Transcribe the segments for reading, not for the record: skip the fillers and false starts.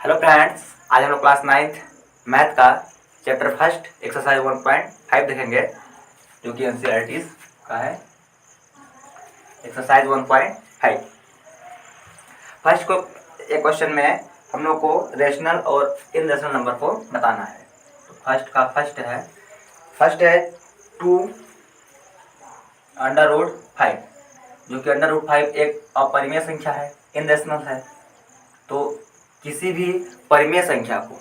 Hello friends, आज हम लोग क्लास 9th मैथ का चैप्टर फर्स्ट एक्सरसाइज 1.5 देखेंगे, जो कि एनसीईआरटी का है। एक्सरसाइज 1.5 फर्स्ट को एक क्वेश्चन में हम लोग को रेशनल और इनरेशनल नंबर को बताना है। तो फर्स्ट है 2√5, जो कि √5 एक अपरिमेय संख्या है, इनरेशनल है। तो किसी भी परिमेय संख्या को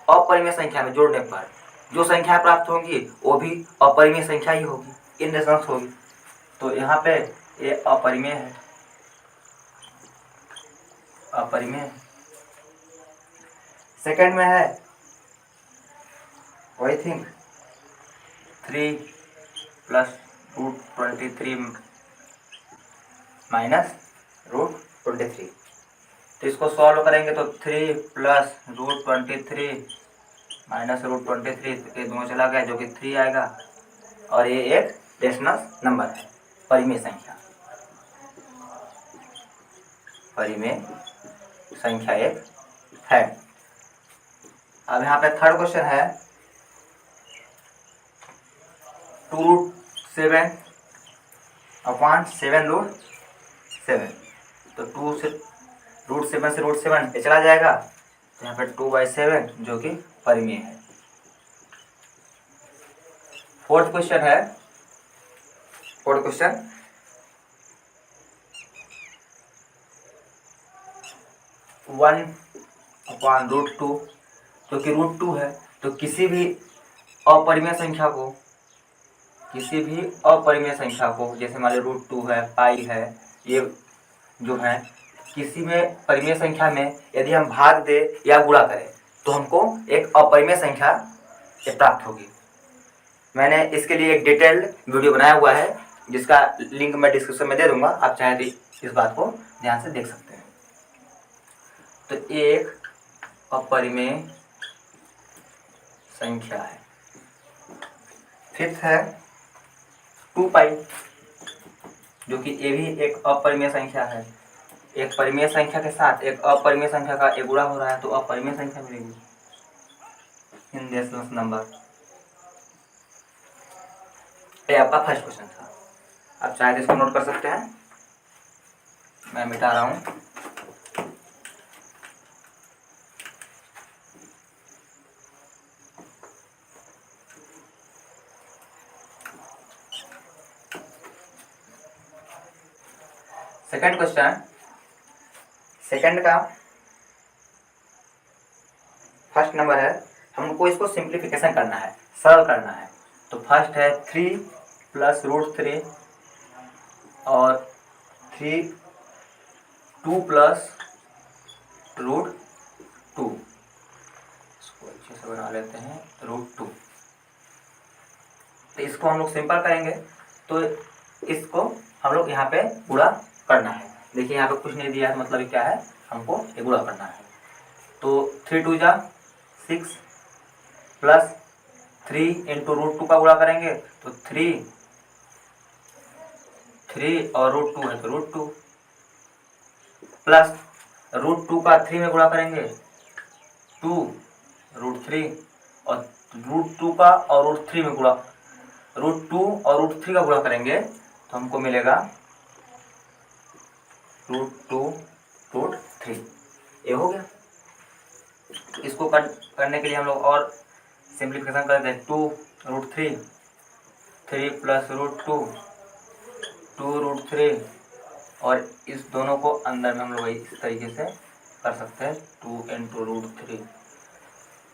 अपरिमेय संख्या में जोड़ने पर जो संख्या प्राप्त होगी वो भी अपरिमेय संख्या ही होगी, इनरेशनल होगी। तो यहाँ पे ये अपरिमेय है, अपरिमेय। सेकंड में है वही थिंग 3 + √23 - √23। तो इसको सॉल्व करेंगे तो 3 + √23 - √23 ये दोनों चला गया, जो कि 3 आएगा। और ये एक रेशनल नंबर है, परिमेय संख्या। परिमेय संख्या एक है। अब यहाँ पे थर्ड क्वेश्चन है 2√7/7 तो 2 से √7 से √7 ये चला जाएगा, तो यहाँ पे 2/7 जो कि परिमेय है। फोर्थ क्वेश्चन 1/√2 जो कि √2 है। तो किसी भी अपरिमेय संख्या को जैसे मान लो √2 है, पाई है, ये जो है किसी में परिमेय संख्या में यदि हम भाग दे या गुणा करें तो हमको एक अपरिमेय संख्या प्राप्त होगी। मैंने इसके लिए एक डिटेल्ड वीडियो बनाया हुआ है, जिसका लिंक मैं डिस्क्रिप्शन में दे दूंगा, आप चाहे तो इस बात को ध्यान से देख सकते हैं। तो एक अपरिमेय संख्या है। फिफ्थ है 2π, जो कि ये भी एक अपरिमेय संख्या है। एक परिमेय संख्या के साथ एक अपरिमेय संख्या का एक गुणा हो रहा है तो अपरिमेय संख्या मिलेगी, इनरेशनल नंबर। ये आपका फर्स्ट क्वेश्चन था। आप चाहे तो इसको नोट कर सकते हैं, मैं मिटा रहा हूं। सेकंड क्वेश्चन, सेकंड का फर्स्ट नंबर है, हमको इसको सिंप्लीफिकेशन करना है, सरल करना है। तो फर्स्ट है 3 + √3 और 2 + √2, इसको अच्छे से बना लेते हैं, √2। तो इसको हम लोग सिंपल करेंगे तो इसको हम लोग यहाँ पे गुणा करना है। देखिए यहाँ पे कुछ नहीं दिया है, मतलब क्या है, हमको ये गुणा करना है। तो 3 × 2 = 6 + 3 × √2 का गुणा करेंगे तो 3 और √2 है तो √2 प्लस √2 का 3 में गुणा करेंगे 2 √3 और √2 का और √3 में गुणा √2 और √3 का गुणा करेंगे तो हमको मिलेगा √2 √3। ये हो गया। तो इसको करने के लिए हम लोग और सिंप्लीफिकेशन करते हैं। 2 √3, 3 + √2, 2 √3 और इस दोनों को अंदर में हम लोग इस तरीके से कर सकते हैं, 2 × √3।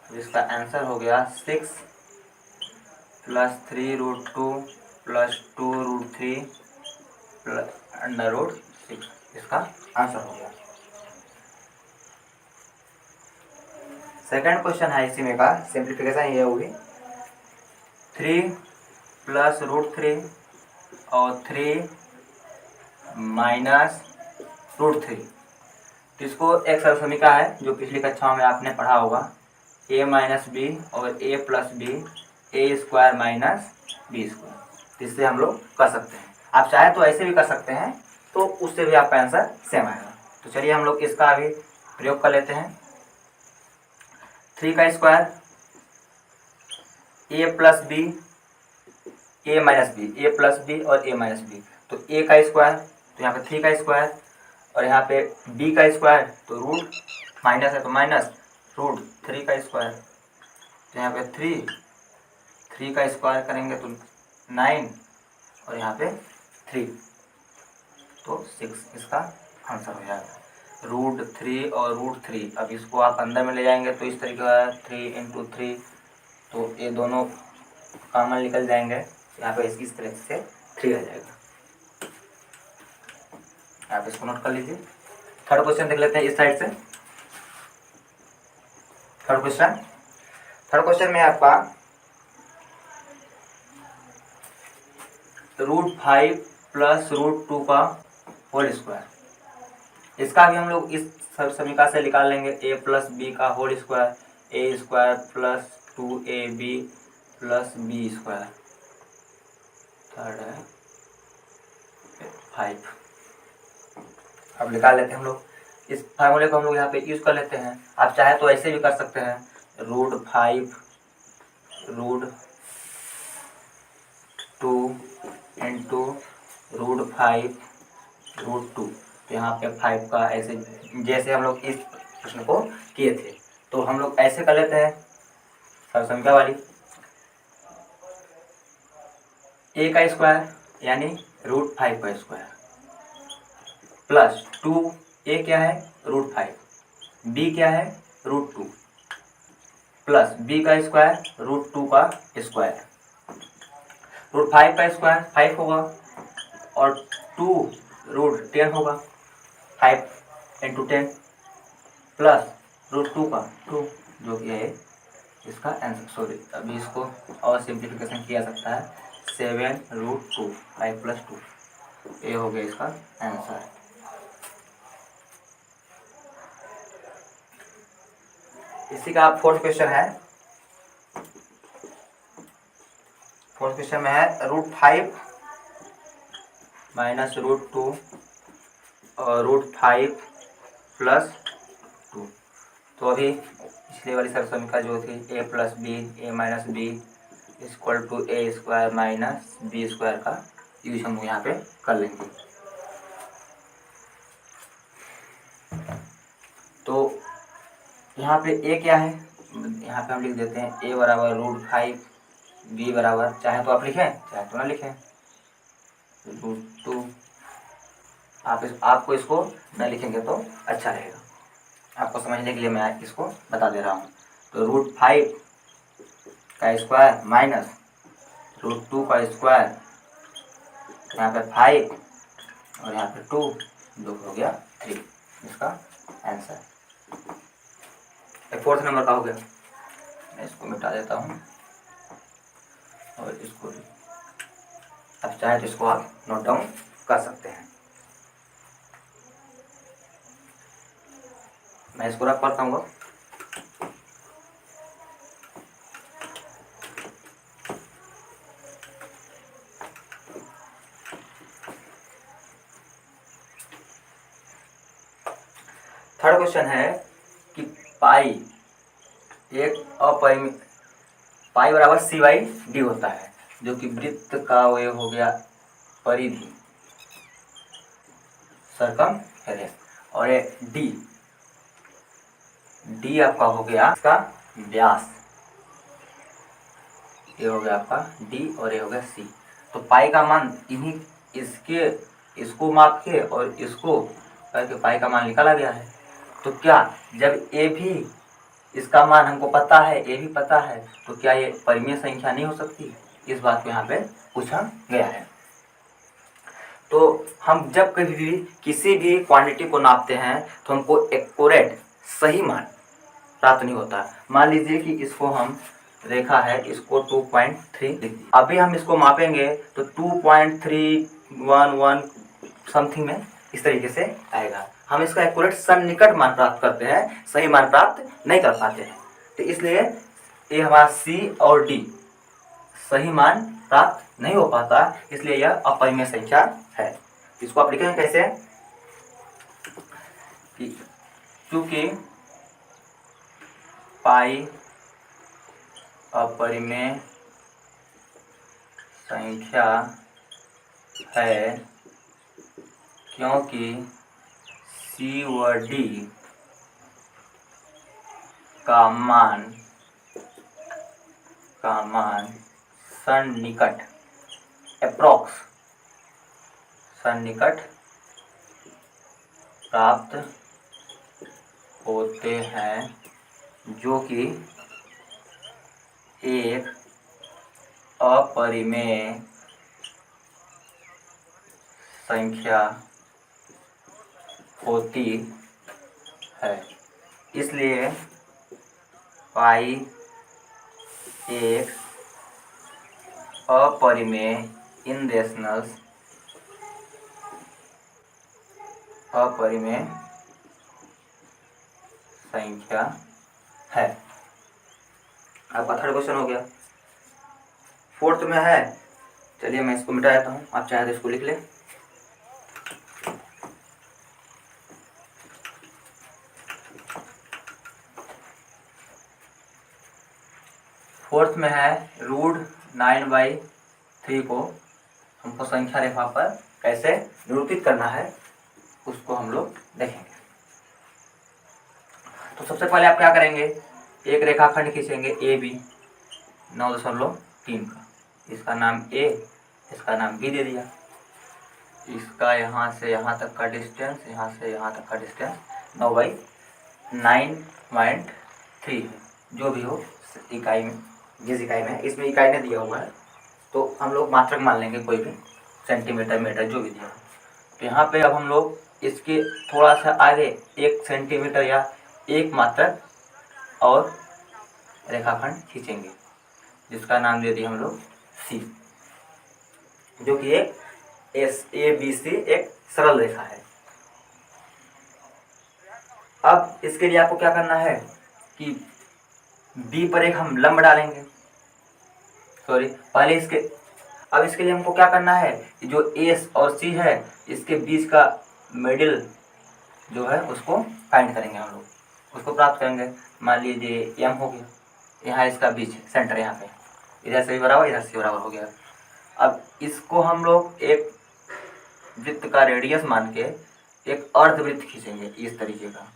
इसका आंसर हो गया 6 + 3 √2 + 2 √3 √6। इसका आंसर हो गया। सेकंड क्वेश्चन है इसी में का सिंप्लीफिकेशन ये होगी 3 + √3 और 3 - √3। तो इसको एक सरल समीकरण है जो पिछली कक्षा में आपने पढ़ा होगा, a - b और a + b a² - b²। इससे हम लोग कर सकते हैं। आप चाहे तो ऐसे भी कर सकते हैं, तो उससे भी आपका आंसर सेम आएगा। तो चलिए हम लोग इसका अभी प्रयोग कर लेते हैं। 3 का square a plus B A minus B, A plus B और ए माइनस बी, तो a का स्क्वायर, तो यहाँ पे 3 का स्क्वायर, और यहाँ पे b का स्क्वायर, तो रूट माइनस है तो माइनस रूट 3 का स्क्वायर, तो यहाँ पे 3 का स्क्वायर करेंगे तो 9 और यहाँ पे 3, तो 6 इसका आंसर हो जाएगा। √3 और √3, अब इसको आप अंदर में ले जाएंगे तो इस तरीके का 3 × 3, तो ये दोनों कॉमन निकल जाएंगे, यहाँ पे इस तरह से 3 आ जाएगा। आप इसको नोट कर लीजिए। थर्ड क्वेश्चन देख लेते हैं इस साइड से। थर्ड क्वेश्चन में आपका √5 प्लस √2 का होल स्क्वायर, इसका भी हम लोग इस समीकरण से निकाल लेंगे, a प्लस बी का whole square, a square plus 2ab plus B square, third है 5। अब निकाल लेते हैं हम लोग, इस फार्मूले को हम लोग यहाँ पे यूज कर लेते हैं। आप चाहे तो ऐसे भी कर सकते हैं, √5 √2 इंटू √5 √2, तो यहाँ पे 5 का ऐसे जैसे हम लोग इस प्रश्न को किए थे, तो हम लोग ऐसे कर लेते हैं सरसंख्या वाली, a का स्क्वायर यानी √5 का स्क्वायर प्लस 2, a क्या है √5, b क्या है √2 प्लस b का स्क्वायर √2 का स्क्वायर, √5 का स्क्वायर 5 होगा और 2 √10 होगा, 5 × 10 प्लस √2 का 2, जो कि है इसका आंसर। सॉरी, अभी इसको और सिंप्लीफिकेशन किया सकता है, 7√2, 5 + 2, ये हो गया इसका आंसर। इसी का फोर्थ क्वेश्चन है। फोर्थ क्वेश्चन में है √5 माइनस √2 और √5 प्लस 2, तो अभी पिछले वाली सरसमीका जो थी a plus B A minus B equal to a square minus B square का यूज हम यहाँ पे कर लेंगे। तो यहाँ पे a क्या है, यहाँ पे हम लिख देते हैं a बराबर √5, b बराबर, चाहे तो आप लिखें चाहे तो ना लिखें, √2। आपको इसको न लिखेंगे तो अच्छा रहेगा, आपको समझने के लिए मैं इसको बता दे रहा हूँ। तो √5 का स्क्वायर माइनस √2 का स्क्वायर, यहाँ पे 5 और यहाँ पे 2, जो हो गया 3, इसका आंसर। फोर्थ नंबर का हो गया। मैं इसको मिटा देता हूँ और इसको भी, अब चाहे तो इसको आप नोट डाउन कर सकते हैं। मैं इसको रख पढ़ता हूँ। थर्ड क्वेश्चन है कि पाई एक अपरिमित, पाई बराबर c/d होता है, जो कि वृत्त का वो हो गया परिधि, सरकमफेरेंस, और ये d आपका हो गया इसका व्यास, ये हो गया आपका d और ये हो गया c। तो पाई का मान इन्हीं इसको माप के और इसको करके पाई का मान निकाला गया है। तो क्या जब ए भी इसका मान हमको पता है, ए भी पता है, तो क्या ये परिमेय संख्या नहीं हो सकती? इस बात को यहाँ पे पूछा गया है। तो हम जब कभी भी किसी भी क्वांटिटी को नापते हैं तो हमको एक्यूरेट सही मान प्राप्त नहीं होता। मान लीजिए कि इसको हम रेखा है, इसको 2.3, अभी हम इसको मापेंगे तो 2.311 समथिंग में इस तरीके से आएगा। हम इसका एक्यूरेट सन्निकट मान प्राप्त करते हैं, सही मान प्राप्त नहीं कर पाते हैं। तो इसलिए ये हमारा C और D सही मान प्राप्त नहीं हो पाता, इसलिए यह अपरिमेय संख्या है। इसको आप लिखेंगे कैसे कि चूंकि पाई अपरिमेय संख्या है क्योंकि C व D का मान सन्निकट अप्रॉक्स सन्निकट प्राप्त होते हैं जो कि एक अपरिमेय संख्या होती है। इसलिए पाई एक अपरिमेय अपरिमेय संख्या है। आपका थर्ड क्वेश्चन हो गया। फोर्थ में है, चलिए मैं इसको मिटा देता हूँ, आप चाहे तो इसको लिख ले। फोर्थ में है √9/3 को हमको संख्या रेखा पर कैसे निरूपित करना है उसको हम लोग देखेंगे। तो सबसे पहले आप क्या करेंगे, एक रेखाखंड खींचेंगे ए बी 9.3 का। इसका नाम ए, इसका नाम बी दे दिया। इसका यहाँ से यहाँ तक का डिस्टेंस, यहाँ से यहाँ तक का डिस्टेंस 9/9.3 है। जो भी हो इकाई में, जिस इकाई में, इसमें इकाई नहीं दिया हुआ है तो हम लोग मात्रक मान लेंगे, कोई भी सेंटीमीटर मीटर जो भी दिया हो। तो यहाँ पे अब हम लोग इसके थोड़ा सा आगे 1 सेंटीमीटर या 1 मात्रक और रेखाखंड खींचेंगे जिसका नाम दे दिए हम लोग सी, जो कि एक ABC एक सरल रेखा है। अब इसके लिए आपको क्या करना है कि B पर एक हम लंब डालेंगे, पहले इसके लिए हमको क्या करना है कि जो A और C है इसके बीच का मिडिल जो है उसको फाइंड करेंगे हम लोग, उसको प्राप्त करेंगे। मान लीजिए M हो गया, यहाँ इसका बीच सेंटर, यहाँ पे इधर से भी बराबर इधर से बराबर हो गया। अब इसको हम लोग एक वृत्त का रेडियस मान के एक अर्धवृत्त खींचेंगे इस तरीके का,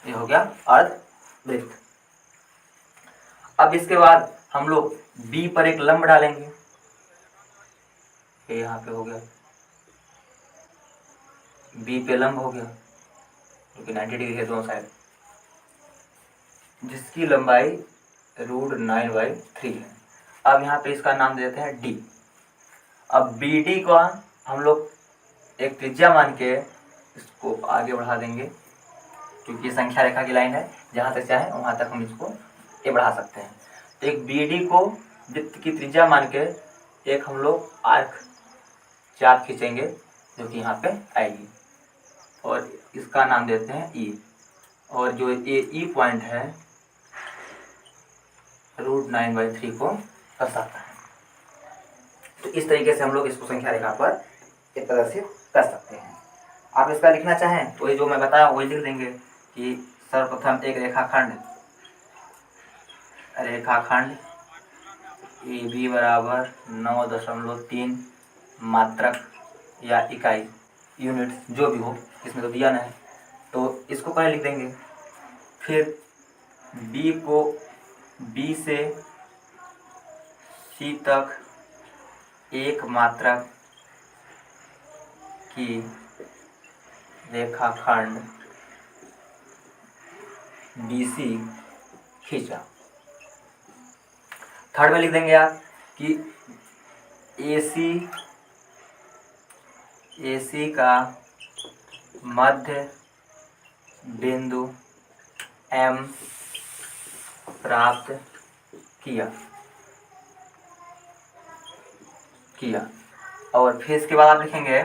ये हो गया अर्धवृत्त। अब इसके बाद हम लोग B पर एक लंब डालेंगे, ये यहाँ पे हो गया, B पे लंब हो गया क्योंकि 90 डिग्री है दोनों साइड, जिसकी लंबाई √9/3 है। अब यहाँ पे इसका नाम देते हैं D। अब BD को हम लोग एक त्रिज्या मान के इसको आगे बढ़ा देंगे क्योंकि संख्या रेखा की लाइन है, जहाँ से चाहे वहाँ तक हम इसको ये बढ़ा सकते हैं। तो एक BD को वृत्त की त्रिज्या मान के एक हम लोग आर्क चाप खींचेंगे जो कि यहाँ पे आएगी और इसका नाम देते हैं E। और जो ये E पॉइंट है √9/3 को दर्शाता है। तो इस तरीके से हम लोग इसको संख्या रेखा पर एक तरह से कर सकते हैं। आप इसका लिखना चाहें तो ये जो मैं बताया वही लिख देंगे कि सर्वप्रथम एक रेखाखंड AB बराबर 9.3 मात्रक या इकाई यूनिट जो भी हो, इसमें तो दिया ना है, तो इसको पहले लिख देंगे। फिर B को B से C तक एक मात्रक की रेखाखंड BC खींचा। थर्ड में लिख देंगे आप कि AC का मध्य बिंदु M प्राप्त किया। और फिर इसके बाद आप लिखेंगे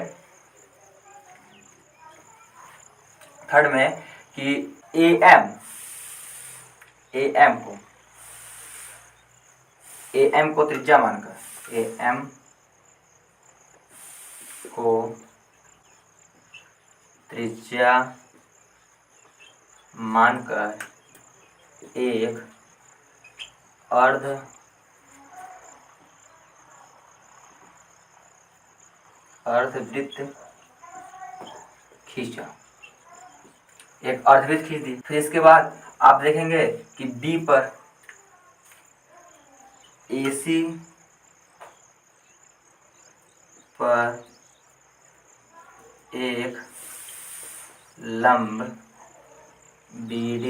थर्ड में कि AM को त्रिज्या मानकर एक अर्धवृत्त खींचा, एक अर्धवृत्त खींच दी। फिर इसके बाद आप देखेंगे कि बी पर AC पर एक लंब BD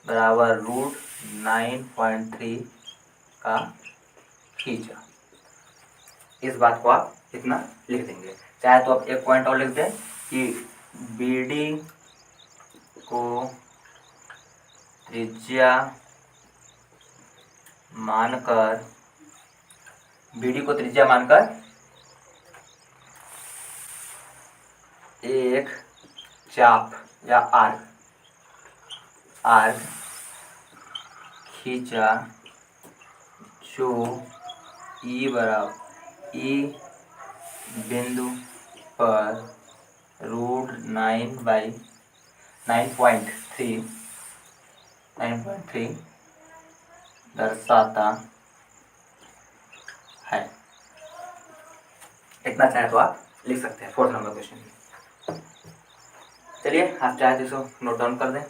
बराबर √9.3 का खींचा। इस बात को आप इतना लिख देंगे। चाहे तो आप एक पॉइंट और लिख दें कि BD को त्रिज्या मानकर एक चाप या आर्क खींचा जो E बिंदु पर √9.3 दर्शाता है। इतना चाहे तो आप लिख सकते हैं 4th नंबर क्वेश्चन। चलिए आप चाहे तो इसको नोट डाउन कर दें,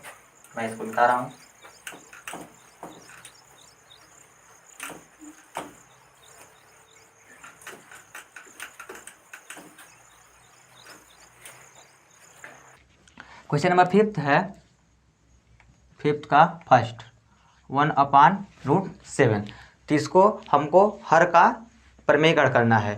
मैं इसको लिखा रहा हूँ। क्वेश्चन नंबर 5th है, 5th का फर्स्ट 1/√7। तो इसको हमको हर का परिमेयकरण करना है।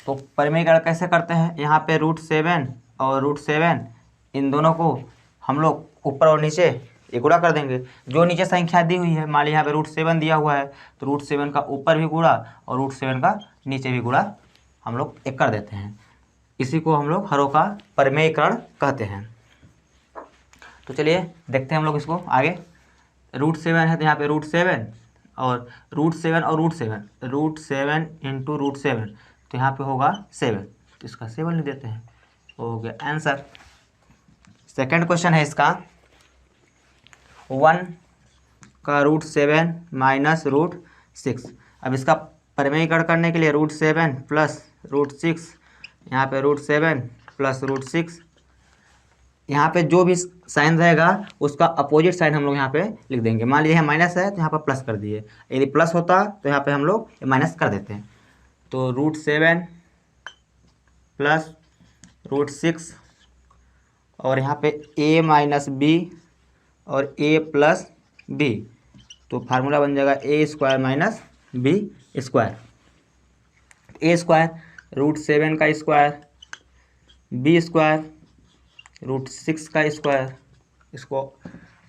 तो परिमेयकरण कैसे करते हैं, यहाँ पे √7 और √7 इन दोनों को हम लोग ऊपर और नीचे एक गुणा कर देंगे। जो नीचे संख्या दी हुई है, मान लीजिए यहाँ पे √7 दिया हुआ है, तो √7 का ऊपर भी गुणा और √7 का नीचे भी गुणा हम लोग एक कर देते हैं। इसी को हम लोग हरों का परिमेयकरण कहते हैं। तो चलिए देखते हैं हम लोग इसको आगे। √7 है तो यहाँ पे √7 और √7 और √7 इंटू √7, तो यहाँ पे होगा 7, तो इसका 7 लिख देते हैं, हो गया आंसर। सेकंड क्वेश्चन है इसका 1 का √7 माइनस √6। अब इसका परिमेयकरण करने के लिए √7 प्लस √6, यहाँ पे √7 प्लस √6, यहाँ पे जो भी साइन रहेगा उसका अपोजिट साइन हम लोग यहाँ पे लिख देंगे। मान लीजिए माइनस है तो यहाँ पर प्लस कर दिए, यदि प्लस होता तो यहाँ पे हम लोग माइनस कर देते हैं। तो √7 प्लस √6 और यहाँ पे a माइनस b और a प्लस b, तो फार्मूला बन जाएगा a² माइनस b²। a² √7 का स्क्वायर, b² √6 का स्क्वायर। इसको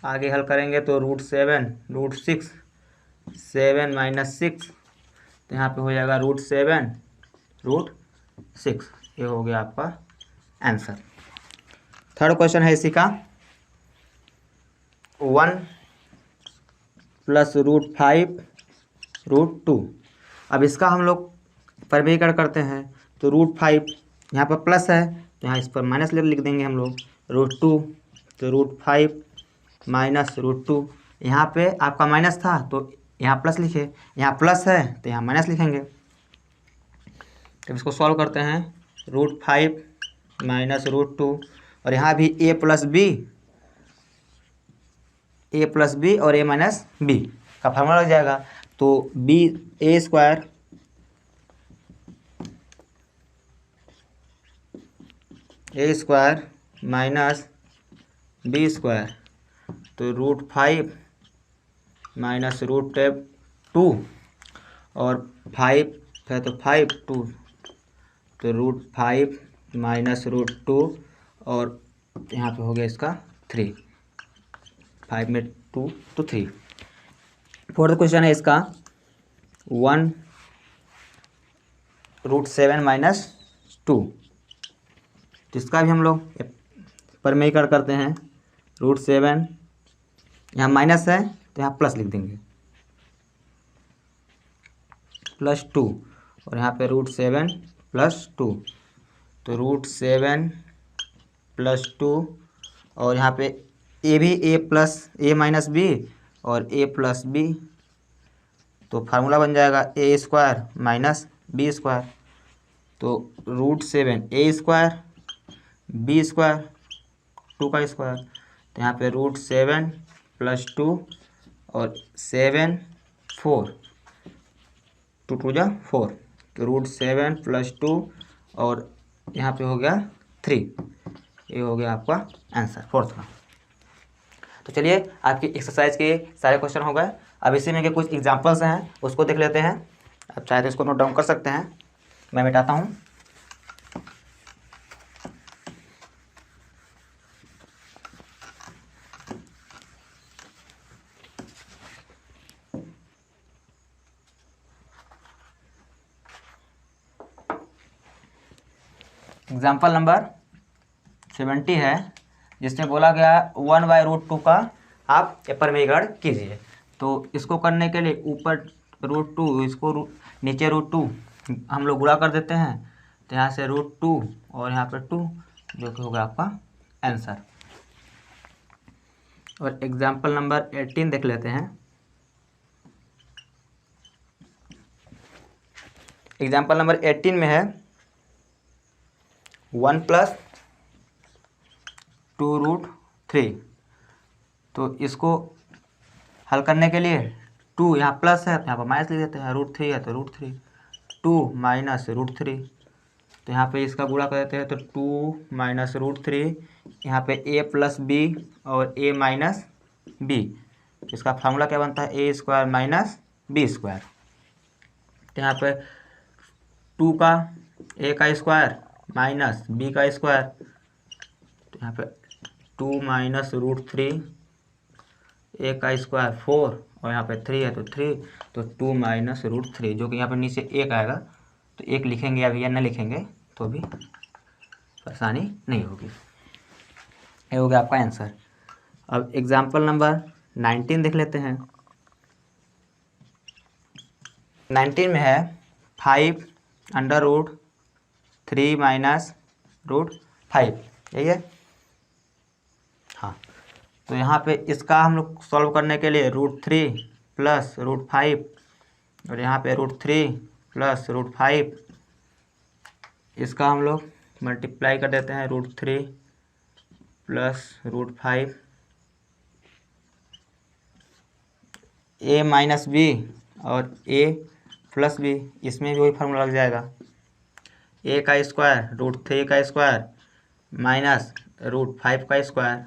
आगे हल करेंगे तो √7 7 माइनस 6, तो यहाँ पे हो जाएगा √7 √6। ये हो गया आपका आंसर। थर्ड क्वेश्चन है इसी का 1 प्लस √5 √2। अब इसका हम लोग परिमेयकरण करते हैं। तो √5 यहाँ पर प्लस है तो यहाँ इस पर माइनस लिख देंगे हम लोग, √2 तो √5 माइनस √2। यहाँ पे आपका माइनस था तो यहाँ प्लस लिखे, यहाँ प्लस है तो यहाँ माइनस लिखेंगे। तो इसको सॉल्व करते हैं, √5 माइनस √2 और यहाँ भी a प्लस b और a माइनस b का फार्मूला लग जाएगा। तो a² माइनस b², तो √5 माइनस √2 और 5 है तो 5 2, तो √5 माइनस √2 और यहाँ पे हो गया इसका 3, 5 में 2 तो 3। फोर्थ क्वेश्चन है इसका 1 √7 माइनस 2। तो इसका भी हम लोग परिमेयकरण करते हैं। √7 यहाँ माइनस है तो यहाँ प्लस लिख देंगे, प्लस 2 और यहाँ पे √7 प्लस 2, तो √7 प्लस 2 और यहाँ पे ए भी ए प्लस ए माइनस बी और ए प्लस बी, तो फार्मूला बन जाएगा ए स्क्वायर माइनस बी स्क्वायर। तो √7 ए स्क्वायर बी स्क्वायर 2 का स्क्वायर, तो यहाँ पे √7 + 2 और 7 4, 2 2 जा 4, तो √7 + 2 और यहाँ पे हो गया 3। ये हो गया आपका आंसर 4th का। तो चलिए आपकी एक्सरसाइज के सारे क्वेश्चन हो गए। अब इसी में के कुछ एग्जांपल्स हैं उसको देख लेते हैं। आप चाहे तो इसको नोट डाउन कर सकते हैं, मैं मिटाता हूँ। एग्जाम्पल नंबर 70 है, जिसमें बोला गया 1/√2 का आप परिमेयीकरण कीजिए। तो इसको करने के लिए ऊपर √2, इसको नीचे √2 हम लोग गुणा कर देते हैं, तो यहाँ से √2 और यहाँ पे 2, जो कि होगा आपका आंसर। और एग्जाम्पल नंबर 18 देख लेते हैं। एग्जाम्पल नंबर 18 में है 1 + 2√3। तो इसको हल करने के लिए 2 यहाँ प्लस है तो यहाँ पर माइनस लिख देते हैं, √3 है तो √3, 2 - √3, तो यहाँ पे इसका गुणा कर देते हैं, तो 2 - √3, यहाँ पे a + b और a - b, इसका फार्मूला क्या बनता है, a² - b²। तो यहाँ पे 2 का a का स्क्वायर माइनस b का स्क्वायर, तो यहाँ पे 2 - √3, a का स्क्वायर 4 और यहाँ पे 3 है तो 3, तो 2 - √3, जो कि यहाँ पे नीचे 1 आएगा, तो 1 लिखेंगे या भैया न लिखेंगे तो भी परेशानी नहीं होगी। ये हो गया आपका आंसर। अब एग्जाम्पल नंबर 19 देख लेते हैं। 19 में है 5 √3 - √5, यही है। हाँ, तो यहाँ पे इसका हम लोग सॉल्व करने के लिए √3 + √5 और यहाँ पे √3 + √5, इसका हम लोग मल्टीप्लाई कर देते हैं, √3 + √5, a - b और a + b, इसमें भी वही फार्मूला लग जाएगा, a का स्क्वायर √3 का स्क्वायर माइनस √5 का स्क्वायर।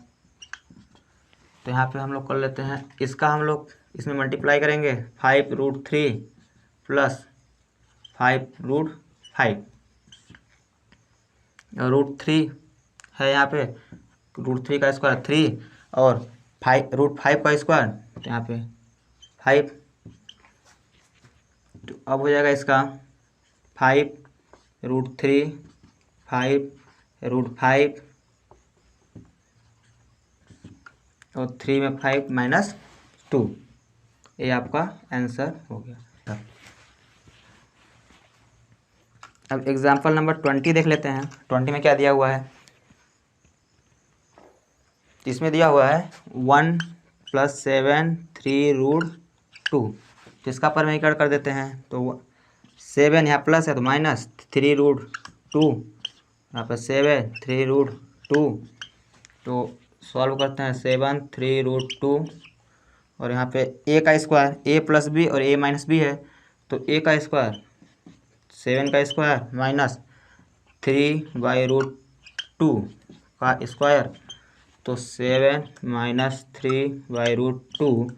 तो यहाँ पे हम लोग कर लेते हैं, इसका हम लोग इसमें मल्टीप्लाई करेंगे, 5 √3 + 5 √5 और √3 है यहाँ पे, √3 का स्क्वायर 3 और 5 √5 का स्क्वायर, तो यहाँ पे 5, तो अब हो जाएगा इसका 5 √3 5 √5 और 3 में 5 - 2, ये आपका आंसर हो गया। अब एग्जाम्पल नंबर 20 देख लेते हैं। 20 में क्या दिया हुआ है, इसमें दिया हुआ है 1 + 7 3√2, तो इसका परिमेयीकरण कर देते हैं। तो 7 यहाँ प्लस है तो माइनस 3√2, यहाँ पर 7 3√2, तो सॉल्व करते हैं 7 3√2 और यहाँ पे a का स्क्वायर a + b और a - b है, तो a का स्क्वायर 7 का स्क्वायर माइनस 3/√2 का स्क्वायर, तो 7 - 3/√2,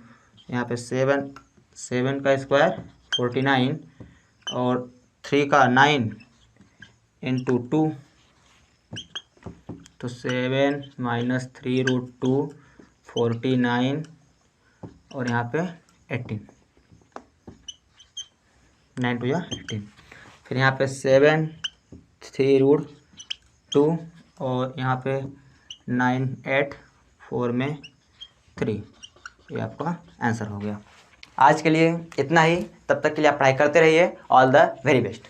यहाँ पे 7 का स्क्वायर 49 और 3 का 9 × 2, तो 7 - 3√2 49 और यहाँ पे 18, 9 2 18, फिर यहाँ पे 7 3√2 और यहाँ पे 9 8 4 में 3, ये आपका आंसर हो गया। आज के लिए इतना ही, तब तक के लिए आप पढ़ाई करते रहिए। All the very best.